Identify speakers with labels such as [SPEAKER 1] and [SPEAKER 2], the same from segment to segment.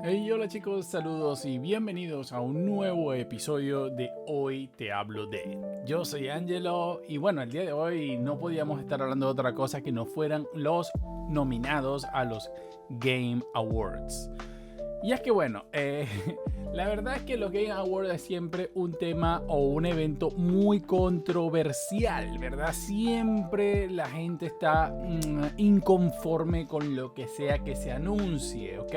[SPEAKER 1] Hey, hola chicos, saludos y bienvenidos a un nuevo episodio de Hoy Te Hablo De. Yo soy Angelo y bueno, el día de hoy no podíamos estar hablando de otra cosa que no fueran los nominados a los Game Awards. Y es que bueno, la verdad es que los Game Awards es siempre un tema o un evento muy controversial, ¿verdad? Siempre la gente está inconforme con lo que sea que se anuncie, ¿ok?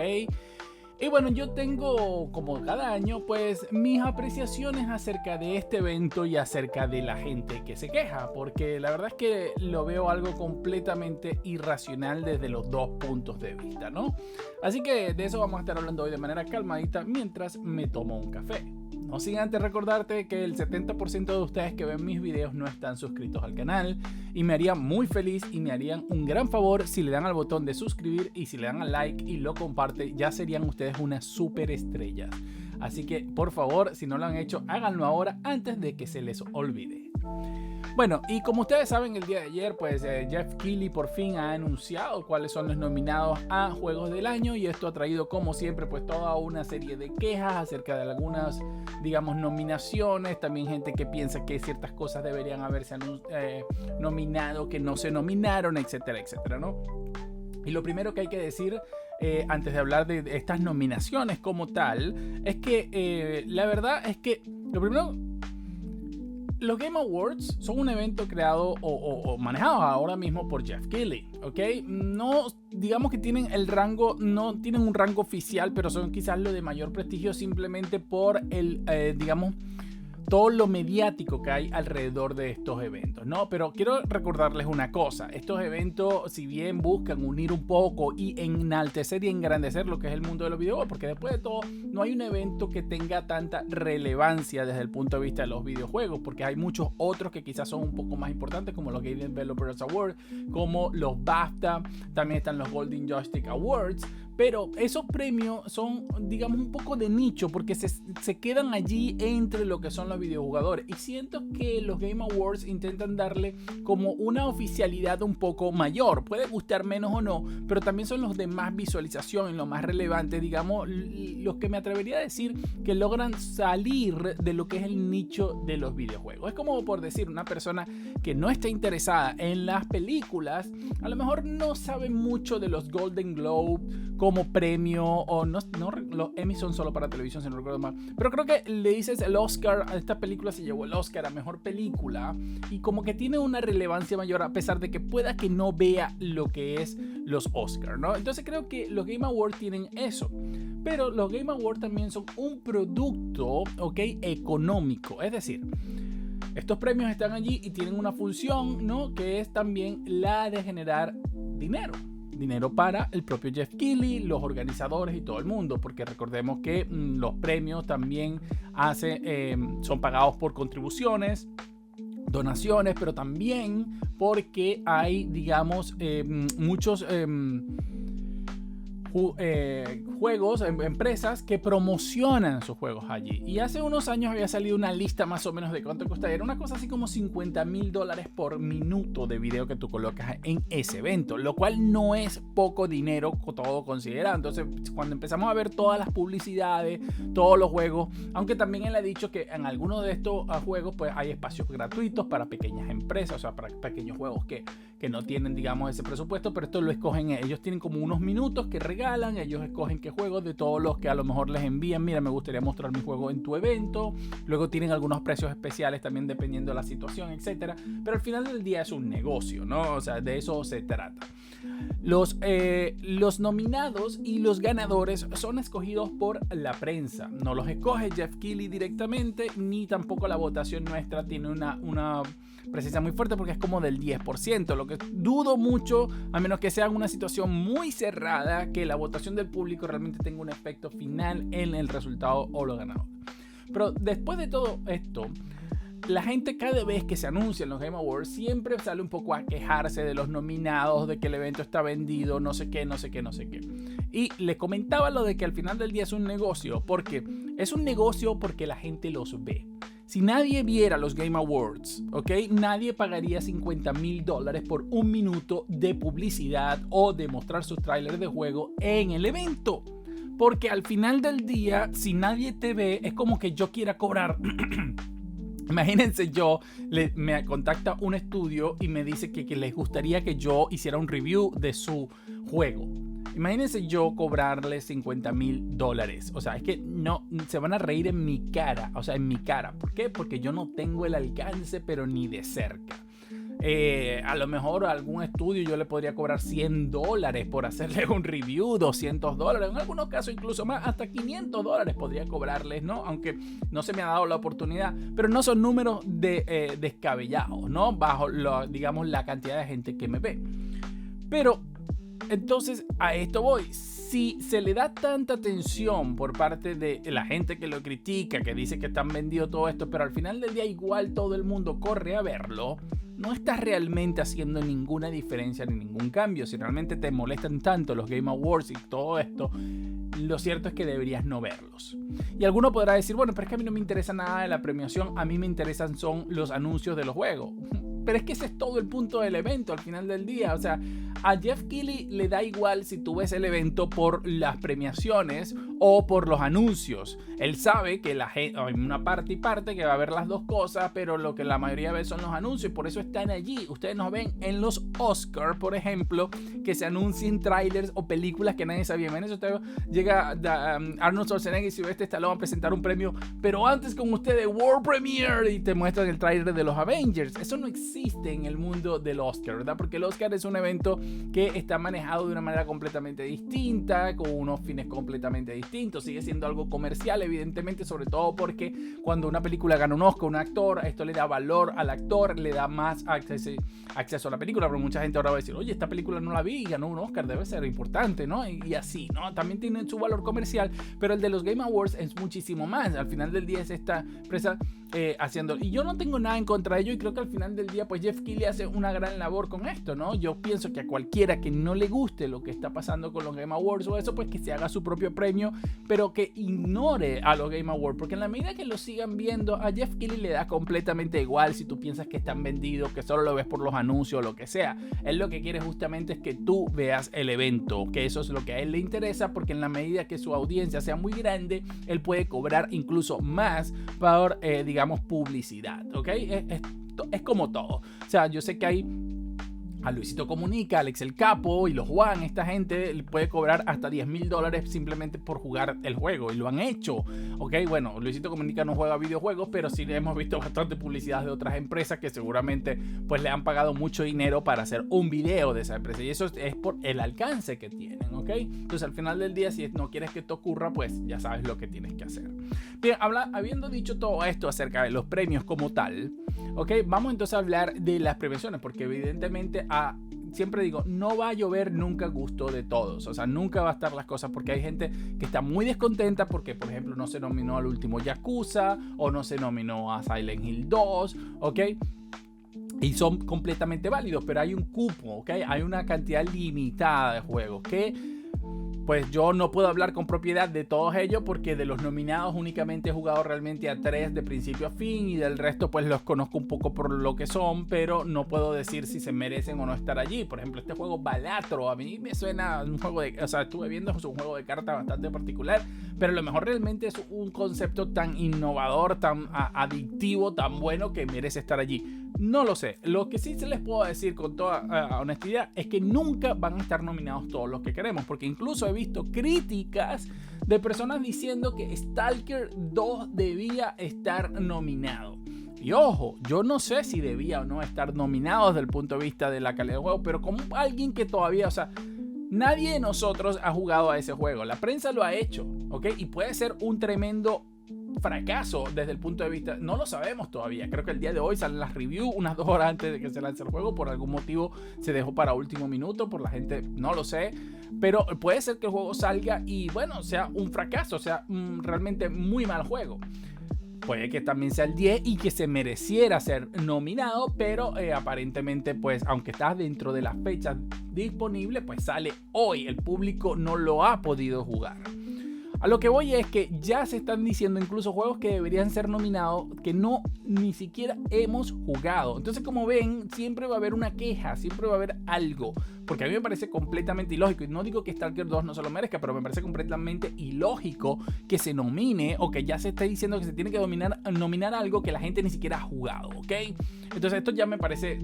[SPEAKER 1] Y bueno, yo tengo como cada año pues mis apreciaciones acerca de este evento y acerca de la gente que se queja, porque la verdad es que lo veo algo completamente irracional desde los dos puntos de vista, ¿no? Así que de eso vamos a estar hablando hoy de manera calmadita mientras me tomo un café. No sin antes recordarte que el 70% de ustedes que ven mis videos no están suscritos al canal y me haría muy feliz y me harían un gran favor si le dan al botón de suscribir y si le dan al like y lo comparte, ya serían ustedes una super estrella. Así que por favor, si no lo han hecho, háganlo ahora antes de que se les olvide. Bueno, y como ustedes saben, el día de ayer, pues Jeff Keighley por fin ha anunciado cuáles son los nominados a Juegos del Año y esto ha traído, como siempre, pues toda una serie de quejas acerca de algunas, digamos, nominaciones. También gente que piensa que ciertas cosas deberían haberse nominado, que no se nominaron, etcétera, etcétera, ¿no? Y lo primero que hay que decir antes de hablar de estas nominaciones como tal es que la verdad es que lo primero, los Game Awards son un evento creado o manejado ahora mismo por Jeff Keighley, ¿ok? No, digamos que tienen el rango, no tienen un rango oficial, pero son quizás lo de mayor prestigio simplemente por el, digamos, todo lo mediático que hay alrededor de estos eventos, ¿no? Pero quiero recordarles una cosa, estos eventos, si bien buscan unir un poco y enaltecer y engrandecer lo que es el mundo de los videojuegos, porque después de todo, no hay un evento que tenga tanta relevancia desde el punto de vista de los videojuegos, porque hay muchos otros que quizás son un poco más importantes, como los Game Developers Awards, como los BAFTA, también están los Golden Joystick Awards, pero esos premios son, digamos, un poco de nicho porque se quedan allí entre lo que son los videojugadores. Y siento que los Game Awards intentan darle como una oficialidad un poco mayor. Puede gustar menos o no, pero también son los de más visualización y lo más relevante, digamos, los que me atrevería a decir que logran salir de lo que es el nicho de los videojuegos. Es como por decir, una persona que no está interesada en las películas, a lo mejor no sabe mucho de los Golden Globe como premio, o no, los Emmy son solo para televisión, si no recuerdo mal, pero creo que le dices el Oscar a esta película, se llevó el Oscar a mejor película y como que tiene una relevancia mayor a pesar de que pueda que no vea lo que es los Oscar, ¿no? Entonces creo que los Game Awards tienen eso, pero los Game Awards también son un producto, ¿ok? Económico, es decir, estos premios están allí y tienen una función, ¿no? Que es también la de generar dinero para el propio Jeff Keighley, los organizadores y todo el mundo, porque recordemos que los premios también son pagados por contribuciones, donaciones, pero también porque hay, digamos, muchos juegos, empresas que promocionan sus juegos allí. Y hace unos años había salido una lista más o menos de cuánto costaría. Era una cosa así como $50,000 por minuto de video que tú colocas en ese evento, lo cual no es poco dinero, todo considerado. Entonces, cuando empezamos a ver todas las publicidades, todos los juegos, aunque también él ha dicho que en algunos de estos juegos pues hay espacios gratuitos para pequeñas empresas, o sea, para pequeños juegos que no tienen, digamos, ese presupuesto, pero esto lo escogen ellos. Tienen como unos minutos que regalan, ellos escogen qué juegos de todos los que a lo mejor les envían, mira, me gustaría mostrar mi juego en tu evento. Luego tienen algunos precios especiales también dependiendo de la situación, etcétera. Pero al final del día es un negocio, ¿no? O sea, de eso se trata. Los nominados y los ganadores son escogidos por la prensa. No los escoge Jeff Keighley directamente, ni tampoco la votación nuestra tiene una presencia muy fuerte porque es como del 10%, lo que dudo mucho, a menos que sea una situación muy cerrada, que la votación del público realmente tenga un efecto final en el resultado o lo ganador. Pero después de todo esto, la gente cada vez que se anuncian los Game Awards siempre sale un poco a quejarse de los nominados, de que el evento está vendido, no sé qué. Y les comentaba lo de que al final del día es un negocio, porque es un negocio porque la gente los ve. Si nadie viera los Game Awards, ¿ok? Nadie pagaría $50,000 por un minuto de publicidad o de mostrar sus trailers de juego en el evento. Porque al final del día, si nadie te ve, es como que yo quiera cobrar. Imagínense me contacta un estudio y me dice que les gustaría que yo hiciera un review de su juego. Imagínense yo cobrarle $50,000. O sea, es que no, se van a reír en mi cara. O sea, en mi cara. ¿Por qué? Porque yo no tengo el alcance, pero ni de cerca. A lo mejor a algún estudio yo le podría cobrar $100 por hacerle un review, $200, en algunos casos incluso más, hasta $500 podría cobrarles, ¿no? Aunque no se me ha dado la oportunidad, pero no son números descabellados, ¿no? Bajo digamos la cantidad de gente que me ve. Pero entonces a esto voy. Si se le da tanta atención por parte de la gente que lo critica, que dice que están vendido todo esto, pero al final del día igual todo el mundo corre a verlo, no estás realmente haciendo ninguna diferencia ni ningún cambio. Si realmente te molestan tanto los Game Awards y todo esto, lo cierto es que deberías no verlos. Y alguno podrá decir, bueno, pero es que a mí no me interesa nada de la premiación, a mí me interesan son los anuncios de los juegos. Pero es que ese es todo el punto del evento al final del día. O sea, a Jeff Keighley le da igual si tú ves el evento por las premiaciones o por los anuncios. Él sabe que la gente, hay una parte y parte que va a ver las dos cosas, pero lo que la mayoría ve son los anuncios y por eso están allí. Ustedes nos ven en los Oscar, por ejemplo, que se anuncien trailers o películas que nadie sabía. En eso llega Arnold Schwarzenegger y Sylvester Stallone a presentar un premio, pero antes con ustedes World Premiere, y te muestran el trailer de los Avengers. Eso no existe en el mundo del Oscar, ¿verdad? Porque el Oscar es un evento que está manejado de una manera completamente distinta, con unos fines completamente distintos. Sigue siendo algo comercial, evidentemente, sobre todo porque cuando una película gana un Oscar, un actor, esto le da valor al actor, le da más acceso a la película. Pero mucha gente ahora va a decir, oye, esta película no la vi y ganó un Oscar, debe ser importante, ¿no? Y así, ¿no? También tiene su valor comercial, pero el de los Game Awards es muchísimo más. Al final del día es esta empresa haciendo, y yo no tengo nada en contra de ello, y creo que al final del día pues Jeff Keighley hace una gran labor con esto, ¿no? Yo pienso que a cualquiera que no le guste lo que está pasando con los Game Awards o eso, pues que se haga su propio premio, pero que ignore a los Game Awards, porque en la medida que lo sigan viendo, a Jeff Keighley le da completamente igual si tú piensas que están vendidos, que solo lo ves por los anuncios o lo que sea. Él lo que quiere justamente es que tú veas el evento, que eso es lo que a él le interesa, porque en la medida que su audiencia sea muy grande, él puede cobrar incluso más por, digamos, publicidad, ¿ok? Es como todo. O sea, yo sé que hay a Luisito Comunica, Alex el Capo y los Juan, esta gente le puede cobrar hasta $10,000 simplemente por jugar el juego, y lo han hecho, ¿ok? Bueno, Luisito Comunica no juega videojuegos, pero sí hemos visto bastante publicidad de otras empresas que seguramente pues le han pagado mucho dinero para hacer un video de esa empresa, y eso es por el alcance que tienen, ¿ok? Entonces al final del día, si no quieres que esto ocurra, pues ya sabes lo que tienes que hacer. Bien, habiendo dicho todo esto acerca de los premios como tal, ¿ok? Vamos entonces a hablar de las premiaciones, porque evidentemente siempre digo, no va a llover nunca gusto de todos. O sea, nunca va a estar las cosas, porque hay gente que está muy descontenta porque, por ejemplo, no se nominó al último Yakuza o no se nominó a Silent Hill 2, ¿ok? Y son completamente válidos, pero hay un cupo, ¿ok? Hay una cantidad limitada de juegos que pues yo no puedo hablar con propiedad de todos ellos, porque de los nominados únicamente he jugado realmente a 3 de principio a fin, y del resto pues los conozco un poco por lo que son, pero no puedo decir si se merecen o no estar allí. Por ejemplo, este juego Balatro, a mí me suena un juego de, o sea, estuve viendo, es un juego de cartas bastante particular, pero a lo mejor realmente es un concepto tan innovador, tan adictivo, tan bueno, que merece estar allí. No lo sé. Lo que sí se les puedo decir con toda honestidad es que nunca van a estar nominados todos los que queremos, porque incluso he visto críticas de personas diciendo que Stalker 2 debía estar nominado. Y ojo, yo no sé si debía o no estar nominado desde el punto de vista de la calidad del juego, pero como alguien que todavía, o sea, nadie de nosotros ha jugado a ese juego. La prensa lo ha hecho, ¿ok? Y puede ser un tremendo fracaso desde el punto de vista, no lo sabemos todavía. Creo que el día de hoy salen las reviews unas 2 horas antes de que se lance el juego. Por algún motivo se dejó para último minuto por la gente, no lo sé, pero puede ser que el juego salga y bueno, sea un fracaso, sea realmente muy mal juego. Puede que también sea el 10 y que se mereciera ser nominado, pero aparentemente pues aunque está dentro de las fechas disponibles, pues sale hoy, el público no lo ha podido jugar. A lo que voy es que ya se están diciendo incluso juegos que deberían ser nominados que no ni siquiera hemos jugado. Entonces, como ven, siempre va a haber una queja, siempre va a haber algo. Porque a mí me parece completamente ilógico. Y no digo que Stalker 2 no se lo merezca, pero me parece completamente ilógico que se nomine o que ya se esté diciendo que se tiene que nominar algo que la gente ni siquiera ha jugado, ¿ok? Entonces esto ya me parece,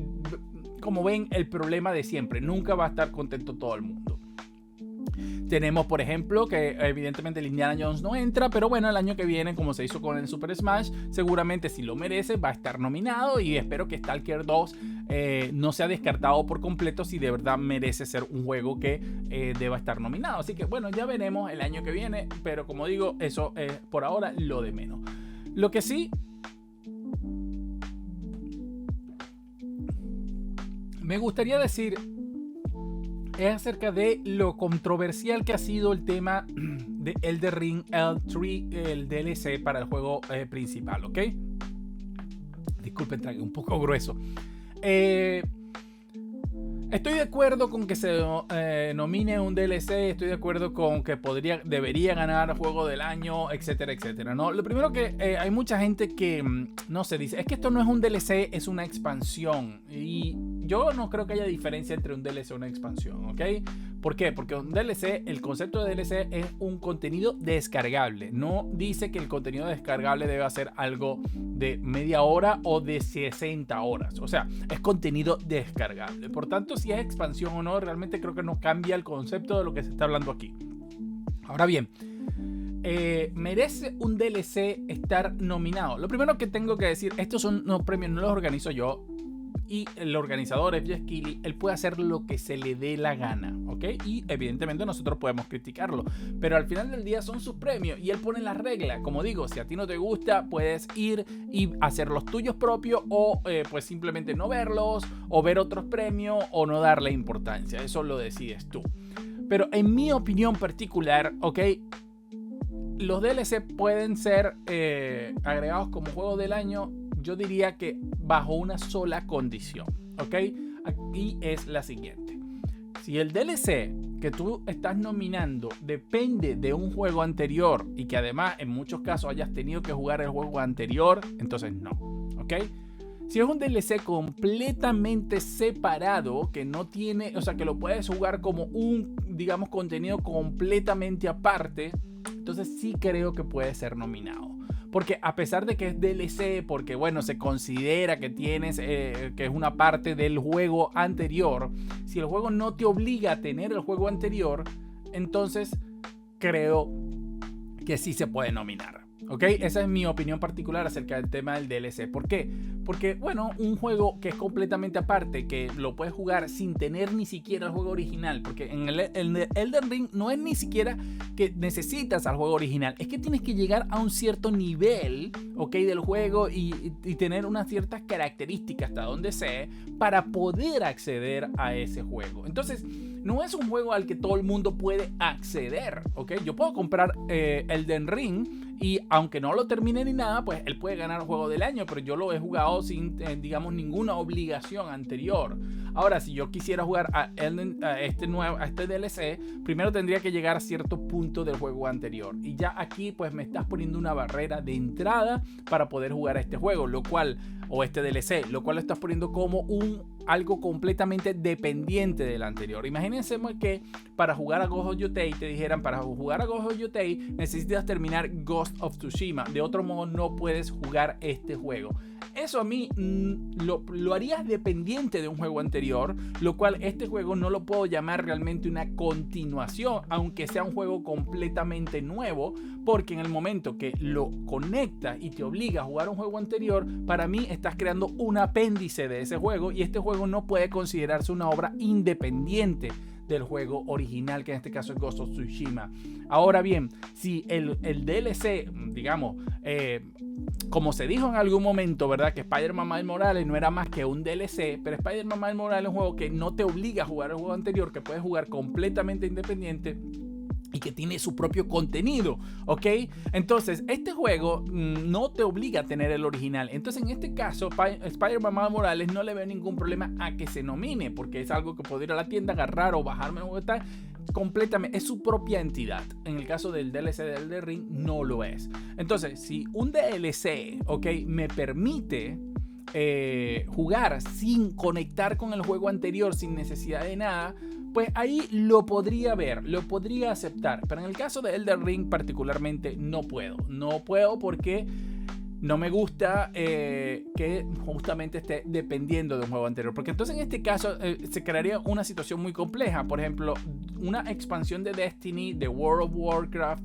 [SPEAKER 1] como ven, el problema de siempre. Nunca va a estar contento todo el mundo. Tenemos, por ejemplo, que evidentemente el Indiana Jones no entra, pero bueno, el año que viene, como se hizo con el Super Smash, seguramente si lo merece va a estar nominado, y espero que Stalker 2 no sea descartado por completo si de verdad merece ser un juego que deba estar nominado. Así que bueno, ya veremos el año que viene, pero como digo, eso es por ahora lo de menos. Lo que sí me gustaría decir es acerca de lo controversial que ha sido el tema de Elden Ring L3, el DLC para el juego principal, ¿ok? Disculpen, tragué un poco grueso. Estoy de acuerdo con que se nomine un DLC, estoy de acuerdo con que debería ganar juego del año, etcétera, etcétera, ¿no? Lo primero que hay mucha gente que no se dice, es que esto no es un DLC, es una expansión. Y yo no creo que haya diferencia entre un DLC y una expansión, ¿ok? ¿Por qué? Porque un DLC, el concepto de DLC es un contenido descargable. No dice que el contenido descargable debe ser algo de media hora o de 60 horas. O sea, es contenido descargable. Por tanto, si es expansión o no, realmente creo que no cambia el concepto de lo que se está hablando aquí. Ahora bien, ¿merece un DLC estar nominado? Lo primero que tengo que decir, estos son unos premios, no los organizo yo. Y el organizador es Jeff Keighley, él puede hacer lo que se le dé la gana, ¿ok? Y evidentemente nosotros podemos criticarlo, pero al final del día son sus premios y él pone las reglas. Como digo, si a ti no te gusta, puedes ir y hacer los tuyos propios, o pues simplemente no verlos, o ver otros premios, o no darle importancia. Eso lo decides tú. Pero en mi opinión particular, ¿ok? Los DLC pueden ser agregados como juego del año. Yo diría que bajo una sola condición, ¿ok? Aquí es la siguiente. Si el DLC que tú estás nominando depende de un juego anterior y que además en muchos casos hayas tenido que jugar el juego anterior, entonces no, ¿ok? Si es un DLC completamente separado, que no tiene, o sea, que lo puedes jugar como un, digamos, contenido completamente aparte, entonces sí creo que puede ser nominado. Porque a pesar de que es DLC, porque bueno, se considera que tienes, que es una parte del juego anterior, si el juego no te obliga a tener el juego anterior, entonces creo que sí se puede nominar. ¿Ok? Esa es mi opinión particular acerca del tema del DLC. ¿Por qué? Porque, bueno, un juego que es completamente aparte, que lo puedes jugar sin tener ni siquiera el juego original, porque en el Elden Ring no es ni siquiera que necesitas al juego original, es que tienes que llegar a un cierto nivel, ¿ok? Del juego y tener unas ciertas características hasta donde sé para poder acceder a ese juego. Entonces, no es un juego al que todo el mundo puede acceder, ¿ok? Yo puedo comprar Elden Ring y aunque no lo termine ni nada, pues él puede ganar el juego del año, pero yo lo he jugado sin, digamos, ninguna obligación anterior. Ahora, si yo quisiera jugar a este DLC, primero tendría que llegar a cierto punto del juego anterior. Y ya aquí, pues me estás poniendo una barrera de entrada para poder jugar a este juego, lo cual, o este DLC, lo cual lo estás poniendo como algo completamente dependiente del anterior. Imagínense que para jugar a Ghost of Yotei te dijeran, para jugar a Ghost of Yotei necesitas terminar Ghost of Tsushima, de otro modo no puedes jugar este juego. Eso a mí lo haría dependiente de un juego anterior, lo cual este juego no lo puedo llamar realmente una continuación, aunque sea un juego completamente nuevo, porque en el momento que lo conectas y te obliga a jugar un juego anterior, para mí estás creando un apéndice de ese juego y este juego no puede considerarse una obra independiente del juego original, que en este caso es Ghost of Tsushima. Ahora bien, si el DLC, digamos, como se dijo en algún momento, ¿verdad? Que Spider-Man Miles Morales no era más que un DLC, pero Spider-Man Miles Morales es un juego que no te obliga a jugar el juego anterior, que puedes jugar completamente independiente y que tiene su propio contenido, ¿ok? Entonces, este juego no te obliga a tener el original. Entonces, en este caso, Spider-Man Miles Morales no le veo ningún problema a que se nomine, porque es algo que puedo ir a la tienda, agarrar o bajarme, completamente, es su propia entidad. En el caso del DLC de Elden Ring no lo es. Entonces, si un DLC, ok, me permite jugar sin conectar con el juego anterior, sin necesidad de nada, pues ahí lo podría ver, lo podría aceptar. Pero en el caso de Elden Ring particularmente no puedo porque no me gusta que justamente esté dependiendo de un juego anterior, porque entonces en este caso se crearía una situación muy compleja. Por ejemplo, una expansión de Destiny, de World of Warcraft,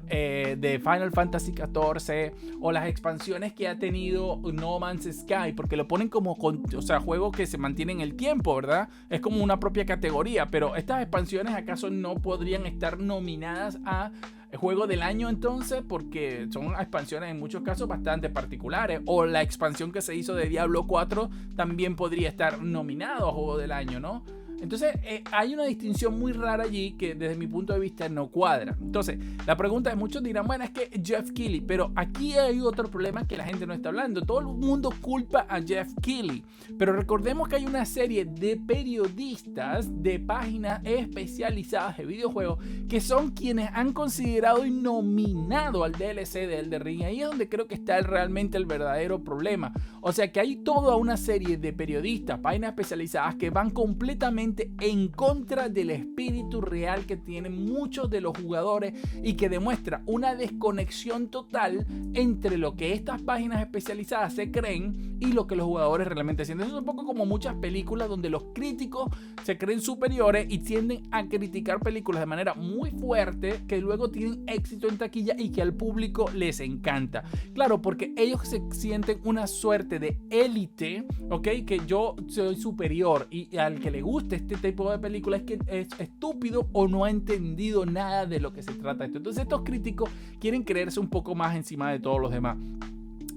[SPEAKER 1] de Final Fantasy XIV, o las expansiones que ha tenido No Man's Sky, porque lo ponen como, o sea, juegos que se mantienen en el tiempo, ¿verdad? Es como una propia categoría, pero estas expansiones ¿acaso no podrían estar nominadas a juego del año entonces? Porque son expansiones en muchos casos bastante particulares. O la expansión que se hizo de Diablo 4 también podría estar nominado a juego del año, ¿no? Entonces hay una distinción muy rara allí que desde mi punto de vista no cuadra. Entonces la pregunta es, muchos dirán, bueno, es que Jeff Keighley, pero aquí hay otro problema que la gente no está hablando. Todo el mundo culpa a Jeff Keighley, pero recordemos que hay una serie de periodistas de páginas especializadas de videojuegos que son quienes han considerado y nominado al DLC de Elden Ring. Ahí es donde creo que está realmente el verdadero problema. O sea que hay toda una serie de periodistas, páginas especializadas que van completamente en contra del espíritu real que tienen muchos de los jugadores y que demuestra una desconexión total entre lo que estas páginas especializadas se creen y lo que los jugadores realmente sienten. Eso es un poco como muchas películas donde los críticos se creen superiores y tienden a criticar películas de manera muy fuerte que luego tienen éxito en taquilla y que al público les encanta. Claro, porque ellos se sienten una suerte de élite, ¿ok? Que yo soy superior, y al que le guste este tipo de películas es que es estúpido o no ha entendido nada de lo que se trata esto. Entonces estos críticos quieren creerse un poco más encima de todos los demás.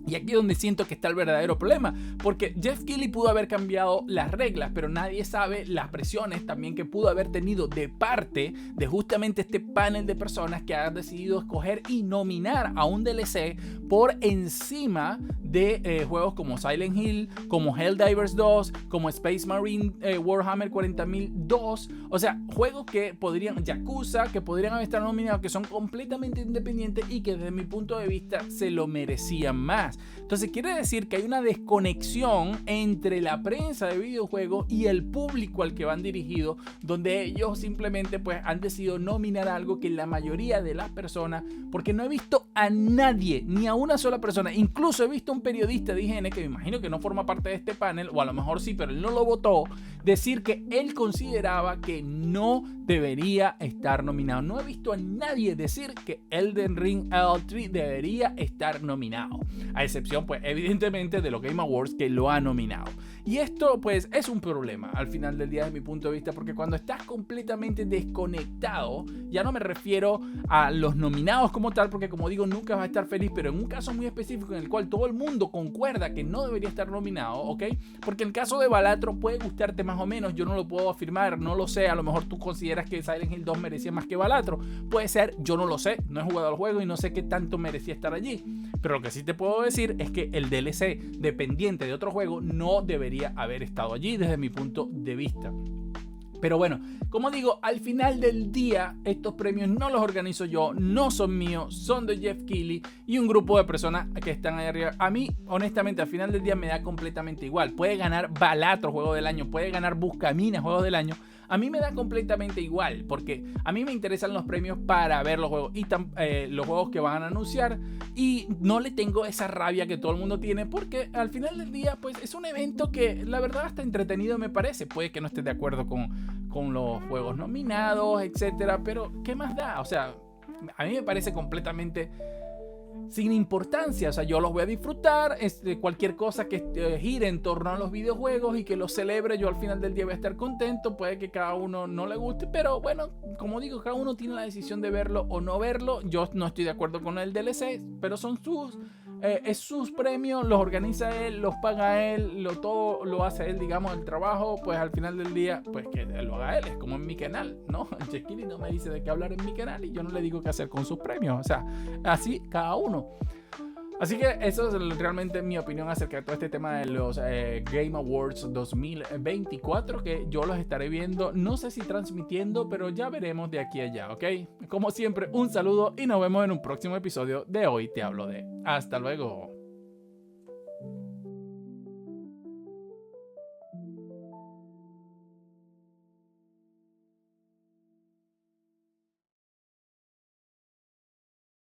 [SPEAKER 1] Y aquí es donde siento que está el verdadero problema, porque Jeff Keighley pudo haber cambiado las reglas, pero nadie sabe las presiones también que pudo haber tenido de parte de justamente este panel de personas que han decidido escoger y nominar a un DLC por encima de juegos como Silent Hill, como Helldivers 2, como Space Marine Warhammer 40.000 2, o sea, juegos que podrían, Yakuza, que podrían haber estado nominados, que son completamente independientes y que desde mi punto de vista se lo merecían más. Entonces quiere decir que hay una desconexión entre la prensa de videojuegos y el público al que van dirigidos, donde ellos simplemente pues han decidido nominar algo que la mayoría de las personas, porque no he visto a nadie, ni a una sola persona, incluso he visto a un periodista de IGN que me imagino que no forma parte de este panel, o a lo mejor sí, pero él no lo votó, decir que él consideraba que no debería estar nominado. No he visto a nadie decir que Elden Ring L3 debería estar nominado, a excepción pues evidentemente de los Game Awards, que lo ha nominado. Y esto pues es un problema al final del día desde mi punto de vista, porque cuando estás completamente desconectado, ya no me refiero a los nominados como tal, porque como digo nunca vas a estar feliz, pero en un caso muy específico en el cual todo el mundo concuerda que no debería estar nominado, ¿ok? Porque el caso de Balatro puede gustarte más o menos, yo no lo puedo afirmar, no lo sé, a lo mejor tú consideras que Silent Hill 2 merecía más que Balatro, puede ser, yo no lo sé, no he jugado al juego y no sé qué tanto merecía estar allí, pero lo que sí te puedo decir es que el DLC dependiente de otro juego no debería haber estado allí desde mi punto de vista. Pero bueno, como digo, al final del día estos premios no los organizo yo, no son míos, son de Jeff Keighley y un grupo de personas que están ahí arriba. A mí, honestamente, al final del día me da completamente igual. Puede ganar Balatro Juego del Año, puede ganar Buscaminas Juego del Año. A mí me da completamente igual, porque a mí me interesan los premios para ver los juegos y los juegos que van a anunciar, y no le tengo esa rabia que todo el mundo tiene, porque al final del día pues es un evento que la verdad está entretenido, me parece. Puede que no estés de acuerdo con los juegos nominados, etcétera, pero ¿qué más da? O sea, a mí me parece completamente sin importancia. O sea, yo los voy a disfrutar, cualquier cosa que gire en torno a los videojuegos y que los celebre, yo al final del día voy a estar contento. Puede que cada uno no le guste, pero bueno, como digo, cada uno tiene la decisión de verlo o no verlo. Yo no estoy de acuerdo con el DLC, pero son es sus premios, los organiza él, los paga él, todo lo hace él, digamos, el trabajo. Pues al final del día, pues que lo haga él, es como en mi canal, ¿no? Jeff Keighley no me dice de qué hablar en mi canal y yo no le digo qué hacer con sus premios. O sea, así cada uno. Así que eso es realmente mi opinión acerca de todo este tema de los Game Awards 2024, que yo los estaré viendo, no sé si transmitiendo, pero ya veremos de aquí a allá, ¿ok? Como siempre, un saludo y nos vemos en un próximo episodio de Hoy Te Hablo de. Hasta luego.